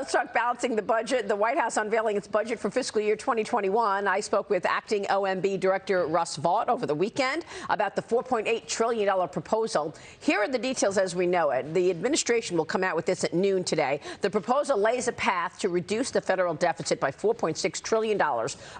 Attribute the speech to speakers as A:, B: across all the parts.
A: Let's talk balancing the budget. The White House unveiling its budget for fiscal year 2021. I spoke with acting OMB Director Russ Vought over the weekend about the $4.8 trillion proposal. Here are the details as we know it. The administration will come out with this at noon today. The proposal lays a path to reduce the federal deficit by $4.6 trillion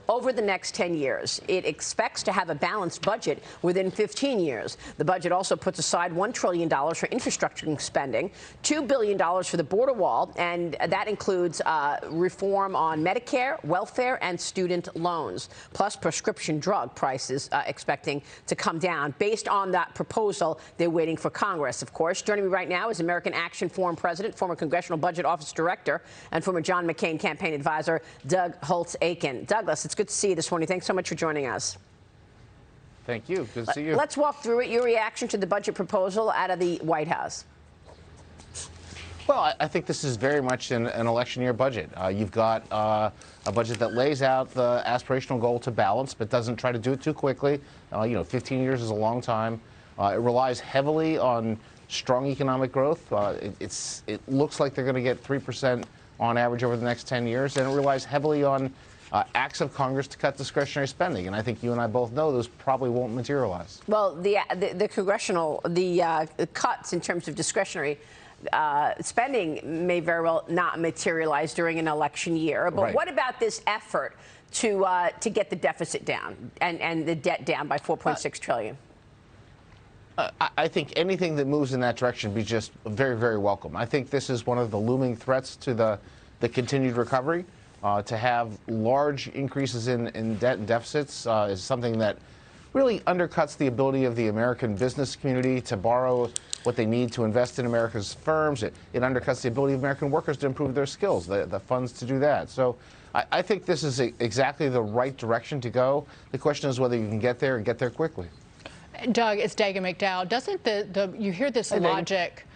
A: over the next 10 years. It expects to have a balanced budget within 15 years. The budget also puts aside $1 trillion for infrastructure spending, $2 billion for the border wall, and that includes reform on Medicare, welfare, and student loans, plus prescription drug prices expecting to come down. Based on that proposal, they're waiting for Congress, of course. Joining me right now is American Action Forum President, former Congressional Budget Office Director, and former John McCain campaign advisor, Doug Holtz-Eakin. Douglas, it's good to see you this morning. Thanks so much for joining us.
B: Thank you. Good to see you.
A: Let's walk through it. Your reaction to the budget proposal out of the White House.
B: Well, I think this is very much an election year budget. You've got a budget that lays out the aspirational goal to balance, but doesn't try to do it too quickly. 15 years is a long time. It relies heavily on strong economic growth. It looks like they're going to get 3% on average over the next 10 years, and it relies heavily on acts of Congress to cut discretionary spending. And I think you and I both know those probably won't materialize.
A: Well, the congressional cuts in terms of discretionary spending may very well not materialize during an election year. But What about this effort to get the deficit down and the debt down by $4.6 trillion?
B: I think anything that moves in that direction would be just very, very welcome. I think this is one of the looming threats to the continued recovery. To have large increases in debt and deficits is something that really undercuts the ability of the American business community to borrow what they need to invest in America's firms. It undercuts the ability of American workers to improve their skills, the funds to do that. So I think this is exactly the right direction to go. The question is whether you can get there and get there quickly.
C: Doug, it's Dagan McDowell. Doesn't you hear this logic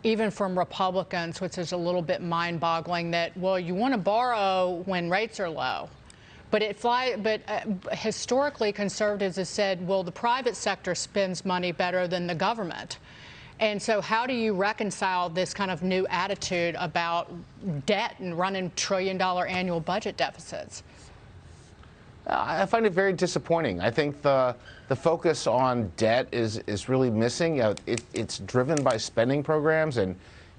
C: even from Republicans, which is a little bit mind-boggling, that, well, you want to borrow when rates are low. But historically, conservatives have said, well, the private sector spends money better than the government. And so how do you reconcile this kind of new attitude about debt and running trillion-dollar annual budget deficits?
B: I find it very disappointing. I think the focus on debt is really missing. It's driven by spending programs, and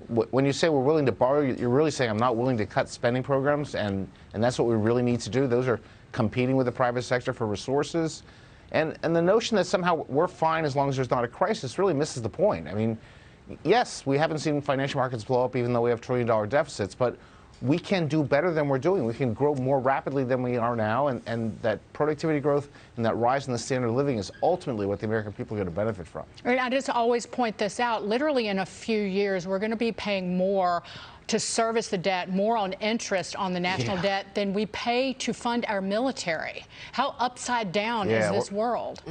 B: when you say we're willing to borrow, you're really saying I'm not willing to cut spending programs, and that's what we really need to do. Those are competing with the private sector for resources. And the notion that somehow we're fine as long as there's not a crisis really misses the point. I mean, yes, we haven't seen financial markets blow up even though we have trillion-dollar deficits, but we can do better than we're doing. We can grow more rapidly than we are now, and that productivity growth and that rise in the standard of living is ultimately what the American people are going to benefit from.
C: I just always point this out. Literally in a few years, we're going to be paying more to service the debt, more on interest on the national debt than we pay to fund our military. How upside down is this world?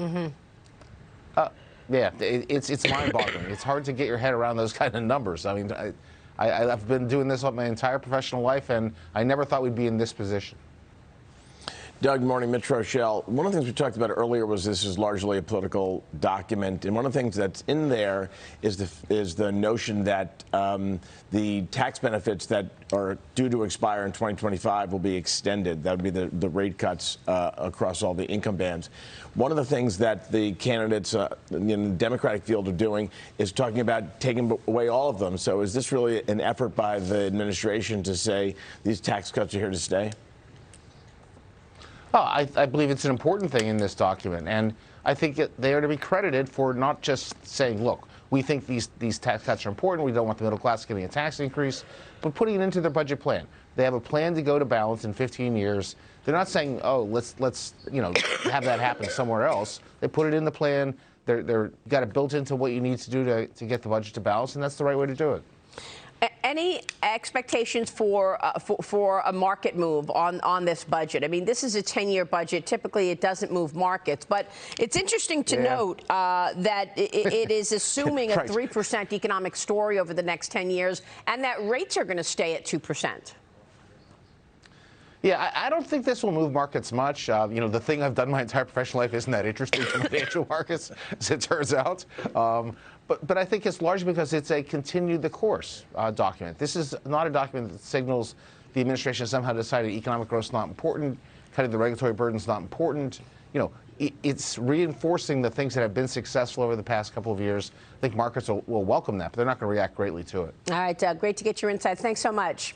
B: It's mind-boggling. It's hard to get your head around those kind of numbers. I mean, I've been doing this my entire professional life, and I never thought we'd be in this position.
D: Doug, good morning. Mitch Rochelle. One of the things we talked about earlier was this is largely a political document, and one of the things that's in there is the notion that the tax benefits that are due to expire in 2025 will be extended. That would be the rate cuts across all the income bands. One of the things that the candidates in the Democratic field are doing is talking about taking away all of them. So is this really an effort by the administration to say these tax cuts are here to stay?
B: Oh, I believe it's an important thing in this document, and I think they are to be credited for not just saying, look, we think these tax cuts are important, we don't want the middle class getting a tax increase, but putting it into their budget plan. They have a plan to go to balance in 15 years. They're not saying, oh, let's have that happen somewhere else. They put it in the plan. They're got it built into what you need to do to get the budget to balance, and that's the right way to do it.
A: Any expectations for a market move on this budget? I mean, this is a 10-year budget. Typically, it doesn't move markets. But it's interesting to note that it is assuming a 3% economic story over the next 10 years, and that rates are going to stay at 2%.
B: Yeah, I don't think this will move markets much. You know, the thing I've done my entire professional life isn't that interesting to financial markets, as it turns out. But I think it's largely because it's a continue the course document. This is not a document that signals the administration somehow decided economic growth is not important, cutting the regulatory burden is not important. You know, it's reinforcing the things that have been successful over the past couple of years. I think markets will welcome that, but they're not going to react greatly to it.
A: All right, great to get your insights. Thanks so much.